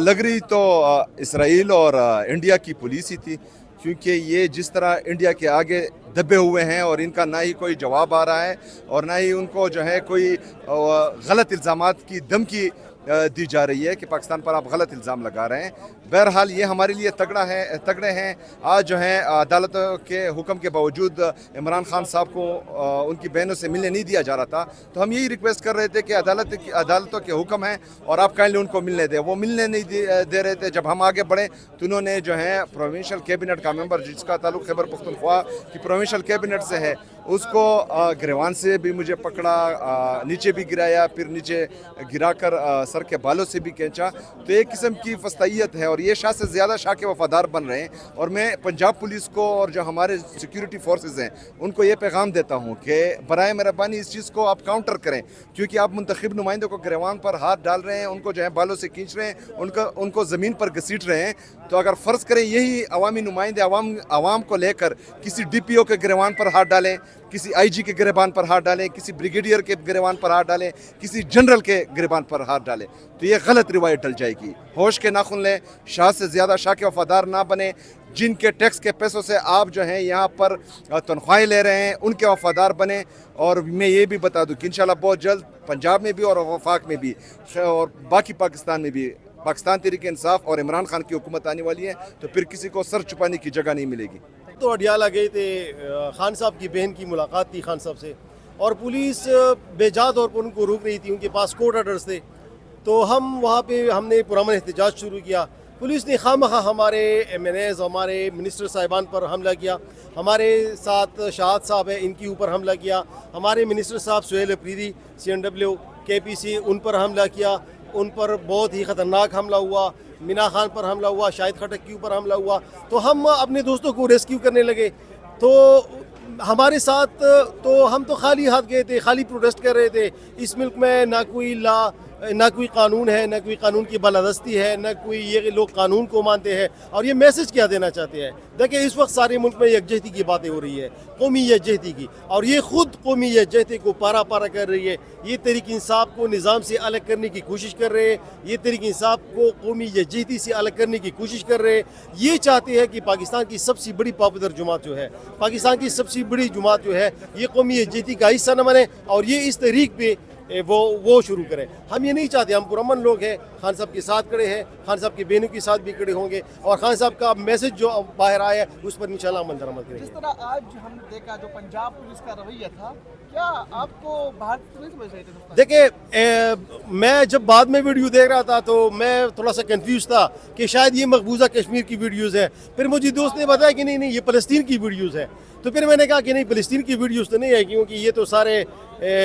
लग रही तो इसराइल और इंडिया की पुलिस ही थी, क्योंकि ये जिस तरह इंडिया के आगे दबे हुए हैं और इनका ना ही कोई जवाब आ रहा है और ना ही उनको जो है कोई गलत इल्ज़ामात की धमकी दी जा रही है कि पाकिस्तान पर आप गलत इल्ज़ाम लगा रहे हैं। बहरहाल ये हमारे लिए तगड़े हैं। आज जो है अदालत के हुक्म के बावजूद इमरान खान साहब को उनकी बहनों से मिलने नहीं दिया जा रहा था, तो हम यही रिक्वेस्ट कर रहे थे कि अदालतों के हुक्म हैं और आप काइंडली उनको मिलने दें। वो मिलने नहीं दे रहे थे। जब हम आगे बढ़े तो उन्होंने जो है प्रोविंशियल कैबिनेट का मेंबर जिसका ताल्लुक खैबर पख्तूनख्वा की प्रोविंशियल कैबिनेट से है, उसको गिरवान से भी मुझे पकड़ा, नीचे भी गिराया, फिर नीचे गिराकर सर के बालों से भी खींचा। तो एक किस्म की फस्तायत है और ये शाह से ज़्यादा शाह के वफादार बन रहे हैं। और मैं पंजाब पुलिस को और जो हमारे सिक्योरिटी फोर्सेस हैं उनको ये पैगाम देता हूँ कि बराए मेहरबानी इस चीज़ को आप काउंटर करें, क्योंकि आप मुंतखब नुमाइंदों को गिरवान पर हाथ डाल रहे हैं, उनको जो है बालों से खींच रहे हैं, उनको ज़मीन पर घसीट रहे हैं। तो अगर फ़र्ज़ करें यही अवामी नुमाइंदे आवाम को लेकर किसी DPO के गिरवान पर हाथ डालें, किसी IG के गिरबान पर हाथ डालें, किसी ब्रिगेडियर के गिरबान पर हाथ डालें, किसी जनरल के गिरबान पर हाथ डालें, तो ये गलत रिवायत डल जाएगी। होश के नाखुन लें, शाह से ज़्यादा शाह के वफादार ना बने। जिनके टैक्स के पैसों से आप जो हैं यहाँ पर तनख्वाहें ले रहे हैं उनके वफादार बने। और मैं ये भी बता दूँ कि इंशाल्लाह बहुत जल्द पंजाब में भी और वफाक में भी और बाकी पाकिस्तान में भी पाकिस्तान तहरीक इंसाफ और इमरान खान की हुकूमत आने वाली है, तो फिर किसी को सर छुपाने की जगह नहीं मिलेगी। तो अडियाला गए थे, खान साहब की बहन की मुलाकात थी खान साहब से, और पुलिस बेजा तौर पर उनको रोक रही थी, उनके पास कोर्ट ऑर्डर्स थे। तो हम वहाँ पे हमने पुरअमन एहतजाज शुरू किया। पुलिस ने खामखा हमारे MNAs, हमारे मिनिस्टर साहिबान पर हमला किया, हमारे साथ शाहद साहब है इनके ऊपर हमला किया, हमारे मिनिस्टर साहब सुहेल अफरीदी CNW KPC उन पर हमला किया, उन पर बहुत ही ख़तरनाक हमला हुआ। मीना खान पर हमला हुआ, शाहिद खटक के ऊपर हमला हुआ। तो हम अपने दोस्तों को रेस्क्यू करने लगे। तो हमारे साथ तो हम तो खाली हाथ गए थे, खाली प्रोटेस्ट कर रहे थे। इस मुल्क में ना कोई कानून है, ना कोई कानून की बालादस्ती है, ना कोई ये लोग कानून को मानते हैं। और ये मैसेज क्या देना चाहते हैं? देखिए, इस वक्त सारे मुल्क में यकजहती की बातें हो रही है, कौमी यकजहती की, और ये खुद कौमी यकजहती को पारा कर रही है। ये तहरीक इंसाफ को निज़ाम से अलग करने की कोशिश कर रहे हैं, ये तहरीक इंसाफ को कौमी यकजहती से अलग करने की कोशिश कर रहे हैं। ये चाहते हैं कि पाकिस्तान की सबसे बड़ी पॉपुलर जुमात जो है, पाकिस्तान की सबसे बड़ी जुमात जो है, ये कौमी यकजहती का हिस्सा न बने और ये इस तहरीक पे वो शुरू करें। हम ये नहीं चाहते। हम पुरअमन लोग हैं, खान साहब के साथ खड़े हैं, खान साहब की बहनों के साथ भी खड़े होंगे, और खान साहब का मैसेज जो बाहर आया है उस पर इंशाल्लाह अमल दरामद करेंगे। जिस तरह आज हमने देखा जो पंजाब पुलिस का रवैया था, क्या आपको भारत नहीं समझ रहे थे? देखिए, मैं जब बाद में वीडियो देख रहा था तो मैं थोड़ा सा कंफ्यूज था कि शायद ये मकबूजा कश्मीर की वीडियोज़ है। फिर मुझे दोस्त ने बताया कि नहीं ये फ़लस्तीन की वीडियोज़ है। तो फिर मैंने कहा कि नहीं, फ़लस्तीन की वीडियोज़ तो नहीं है, क्योंकि ये तो सारे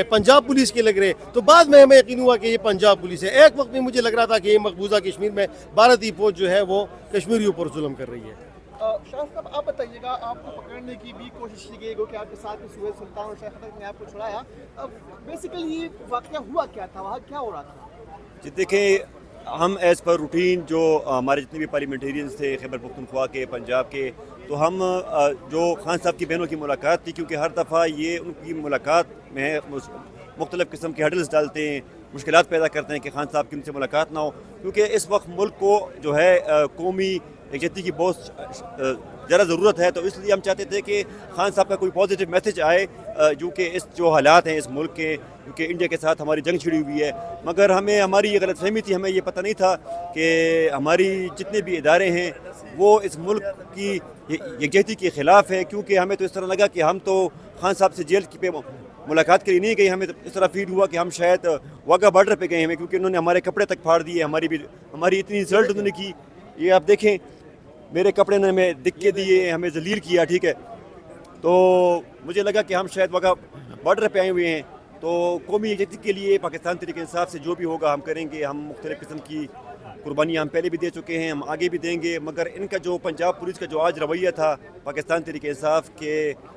पंजाब पुलिस के लग रहे। तो बाद में हमें यकीन हुआ कि ये पंजाब पुलिस है। एक वक्त में मुझे लग रहा था कि ये मकबूजा कश्मीर में भारतीय फौज जो है वो कश्मीरियों पर जुल्म कर रही है। शाह साहब, आप बताइएगा, आपको पकड़ने की भी कोशिश की गई कि आपके साथ सुहेल सुल्तान और शाहिद खटक ने आपको छुड़ाया। बेसिकली ये वाक़या हुआ क्या था, वहाँ क्या हो रहा था? जी देखिए, हम एज़ पर रूटीन जो हमारे जितने भी पार्लियामेंटेरियंस थे खैबर पख्तूनख्वा के, पंजाब के, तो हम जो खान साहब की बहनों की मुलाकात थी, क्योंकि हर दफ़ा ये उनकी मुलाकात में मुख्तलिफ़ किस्म के हडल्स डालते हैं, मुश्किलात पैदा करते हैं कि खान साहब की उनसे मुलाकात ना हो, क्योंकि इस वक्त मुल्क को जो है कौमी यकजहती की बहुत ज़रा ज़रूरत है। तो इसलिए हम चाहते थे कि खान साहब का कोई पॉजिटिव मैसेज आए, जो कि इस जो हालात हैं इस मुल्क के, क्योंकि इंडिया के साथ हमारी जंग छिड़ी हुई है। मगर हमारी ये गलत फहमी थी, हमें ये पता नहीं था कि हमारी जितने भी इदारे हैं वो इस मुल्क की यकजहती के ख़िलाफ़ है। क्योंकि हमें तो इस तरह लगा कि हम तो खान साहब से जेल पे मुलाकात के लिए नहीं गए, हमें तो इस तरह फील हुआ कि हम शायद वाघा बॉर्डर पे गए हैं, क्योंकि उन्होंने हमारे कपड़े तक फाड़ दिए, हमारी इतनी इंसल्ट उन्होंने की। ये आप देखें, मेरे कपड़े ने हमें दिख के दिए, हमें जलील किया, ठीक है। तो मुझे लगा कि हम शायद वाघा बॉर्डर पे आए हुए हैं। तो कौमी यकजहती के लिए पाकिस्तान तहरीक इंसाफ से जो भी होगा हम करेंगे। हम मुख्तलिफ़ किस्म की कुर्बानियाँ हम पहले भी दे चुके हैं, हम आगे भी देंगे। मगर इनका जो पंजाब पुलिस का जो आज रवैया था पाकिस्तान तहरीक इंसाफ के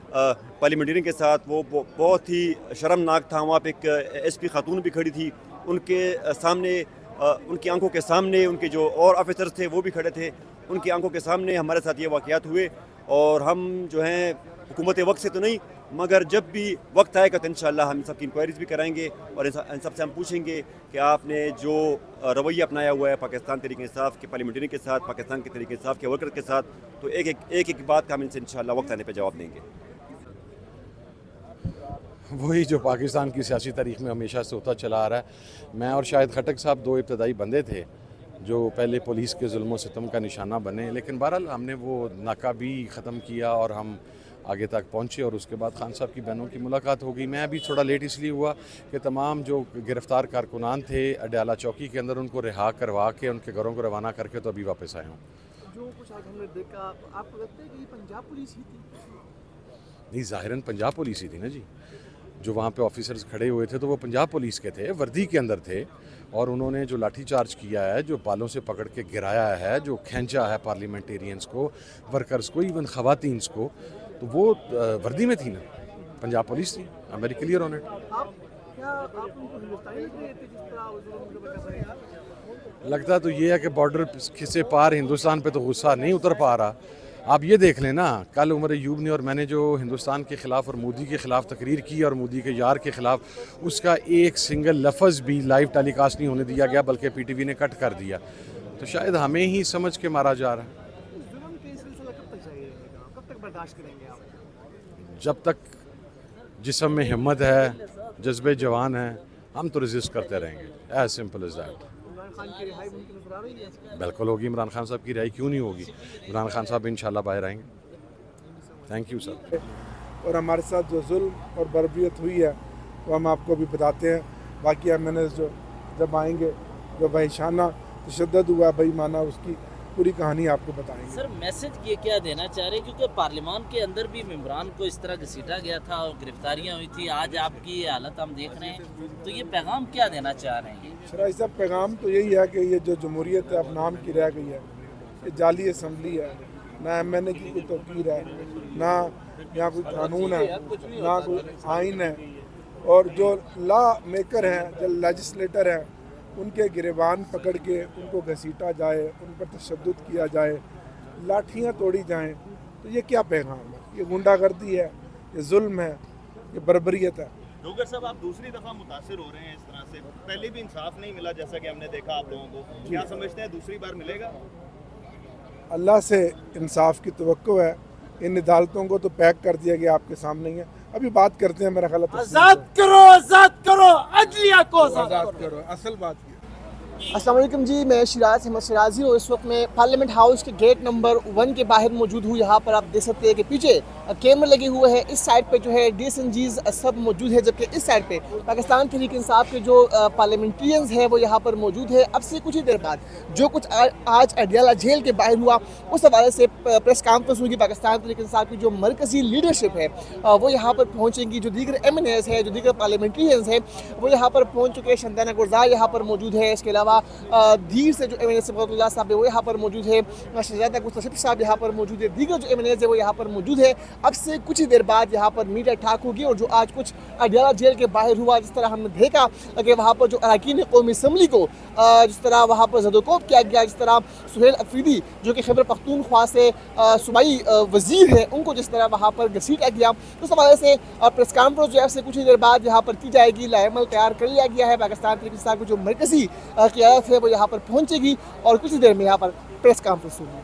पार्लियामेंटेरियन के साथ, वो बहुत ही शर्मनाक था। वहाँ पे एक SP खातून भी खड़ी थी, उनके सामने उनकी आंखों के सामने उनके जो और ऑफिसर्स थे वो भी खड़े थे, उनकी आंखों के सामने हमारे साथ ये वाक़यात हुए। और हम जो हैं हुकूमत वक्त से तो नहीं, مگر جب بھی وقت آئے گا تو انشاءاللہ ہم سب کی انکوائریز بھی کرائیں گے اور ان سب سے ہم پوچھیں گے کہ آپ نے جو رویہ اپنایا ہوا ہے پاکستان تحریک انصاف کے پارلیمنٹرین کے ساتھ، پاکستان کے تحریک انصاف کے ورکر کے ساتھ، تو ایک بات کا ہم ان سے انشاءاللہ وقت آنے پہ جواب دیں گے۔ وہی جو پاکستان کی سیاسی تاریخ میں ہمیشہ سے ہوتا چلا آ رہا ہے۔ میں اور شاہد خٹک صاحب دو ابتدائی بندے تھے جو پہلے پولیس کے ظلم و ستم کا نشانہ بنے، لیکن بہرحال ہم نے وہ ناکابی ختم کیا اور ہم آگے تک پہنچے، اور اس کے بعد خان صاحب کی بہنوں کی ملاقات ہو گئی۔ میں ابھی تھوڑا لیٹ اس لیے ہوا کہ تمام جو گرفتار کارکنان تھے اڈیالہ چوکی کے اندر ان کو رہا کروا کے ان کے گھروں کو روانہ کر کے تو ابھی واپس آئے ہوں۔ جو کچھ آج ہم نے دیکھا، آپ کو لگتا ہے کہ یہ پنجاب پولیس ہی تھی؟ نہیں، ظاہراً پنجاب پولیس ہی تھی نا جی۔ جو وہاں پہ آفیسرز کھڑے ہوئے تھے تو وہ پنجاب پولیس کے تھے، وردی کے اندر تھے، اور انہوں نے جو لاٹھی چارج کیا ہے، جو بالوں سے پکڑ کے گرایا ہے، جو کھینچا ہے پارلیمنٹیرینز کو، ورکرز کو، ایون خواتین کو، تو وہ وردی میں تھی نا، پنجاب پولیس تھی۔ Very clear on it. آپ ان کو ہندوستانی لگ رہے تھے جس طرح کر رہے ہیں؟ لگتا تو یہ ہے کہ بارڈر سے پار ہندوستان پہ تو غصہ نہیں اتر پا رہا۔ آپ یہ دیکھ لیں نا، کل عمر ایوب نے اور میں نے جو ہندوستان کے خلاف اور مودی کے خلاف تقریر کی اور مودی کے یار کے خلاف، اس کا ایک سنگل لفظ بھی لائیو ٹیلی کاسٹ نہیں ہونے دیا گیا، بلکہ پی ٹی وی نے کٹ کر دیا۔ تو شاید ہمیں ہی سمجھ کے مارا جا رہا ہے۔ ظلم کے سلسلہ کب تک جاری رہے گا؟ کب تک برداشت کریں گے آپ؟ جب تک جسم میں ہمت ہے، جذبے جوان ہیں، ہم تو ریزسٹ کرتے رہیں گے، as simple is that. Imran Khan کی رہائی ممکن نظر آ رہی ہے؟ بالکل ہوگی، عمران خان صاحب کی رہائی کیوں نہیں ہوگی؟ عمران خان صاحب انشاءاللہ باہر آئیں گے۔ Thank you sir. اور ہمارے ساتھ جو ظلم اور بربریت ہوئی ہے وہ ہم آپ کو بھی بتاتے ہیں۔ باقی ایم این ایس جو جب آئیں گے، جو وحشانہ تشدد ہوا بھائی مانا، اس کی پوری کہانی آپ کو بتائیں گے۔ سر میسج یہ کیا دینا چاہ رہے ہیں، کیونکہ پارلیمان کے اندر بھی ممبران کو اس طرح گھسیٹا گیا تھا اور گرفتاریاں ہوئی تھی، آج آپ کی یہ حالت ہم دیکھ رہے ہیں، تو یہ پیغام کیا دینا چاہ رہے ہیں؟ شرائع صاحب، پیغام تو یہی ہے کہ یہ جو جمہوریت ہے اب نام کی رہ گئی ہے، یہ جعلی اسمبلی ہے، نہ ایم این اے کی کوئی توقیر ہے، نہ یہاں کوئی قانون ہے، نہ کوئی آئین ہے، اور جو لا میکر ہیں، جو لیجسلیٹر ہیں، ان کے گریبان پکڑ کے ان کو گھسیٹا جائے، ان پر تشدد کیا جائے، لاٹھیاں توڑی جائیں، تو یہ کیا پیغام ہے؟ یہ غنڈہ گردی ہے، یہ ظلم ہے، یہ بربریت ہے۔ ڈوگر صاحب، آپ دوسری دفعہ متاثر ہو رہے ہیں اس طرح سے، پہلے بھی انصاف نہیں ملا جیسا کہ ہم نے دیکھا آپ لوگوں کو، کیا سمجھتے ہیں دوسری بار ملے گا؟ اللہ سے انصاف کی توقع ہے۔ ان عدالتوں کو تو پیک کر دیا گیا، آپ کے سامنے ہی ہے، ابھی بات کرتے ہیں۔ میرا خیال ہے آزاد کرو عدلیہ کو آزاد کرو، اصل بات یہ۔ السلام علیکم جی، میں شیراز احمد شیرازی ہوں۔ اس وقت میں پارلیمنٹ ہاؤس کے گیٹ نمبر 1 کے باہر موجود ہوں۔ یہاں پر آپ دیکھ سکتے ہیں کہ پیچھے کیمرے لگے ہوئے ہیں، اس سائڈ پہ جو ہے ڈی ایس این جیز سب موجود ہے، جبکہ اس سائڈ پہ پاکستان تحریک انصاف کے جو پارلیمنٹرینز ہیں وہ یہاں پر موجود ہے۔ اب سے کچھ ہی دیر بعد جو کچھ آج اڈیالہ جیل کے باہر ہوا، اس حوالے سے پریس کانفرنس ہوگی۔ پاکستان تحریک انصاف کی جو مرکزی لیڈرشپ ہے وہ یہاں پر پہنچیں گی، جو دیگر ایم این ایز ہے، جو دیگر پارلیمنٹرینز ہیں وہ یہاں پر پہنچ چکے ہیں۔ شندانہ گلزار یہاں پر موجود ہے، اس کے علاوہ دیر سے جو ایم این ایس صبغت اللہ صاحب ہے وہ یہاں پر موجود ہے، شہزادہ گستشف صاحب یہاں پر موجود ہے، دیگر جو ایم این ایز ہے وہ یہاں پر موجود ہے۔ اب سے کچھ ہی دیر بعد یہاں پر میڈیا ٹاک ہوگی، اور جو آج کچھ اڈیالہ جیل کے باہر ہوا، جس طرح ہم نے دیکھا کہ وہاں پر جو اراکین قومی اسمبلی کو جس طرح وہاں پر زدوکوب کیا گیا، جس طرح سہیل افریدی جو کہ خیبر پختونخوا سے صوبائی وزیر ہیں، ان کو جس طرح وہاں پر گھسیٹا گیا، اس حوالے سے پریس کانفرنس جو ہے سے کچھ ہی دیر بعد یہاں پر کی جائے گی۔ لائحہ عمل تیار کر لیا گیا ہے، پاکستان تحریک انصاف کی جو مرکزی قیادت ہے وہ یہاں پر پہنچے گی، اور کچھ ہی دیر میں یہاں پر پریس کانفرنس ہوگی۔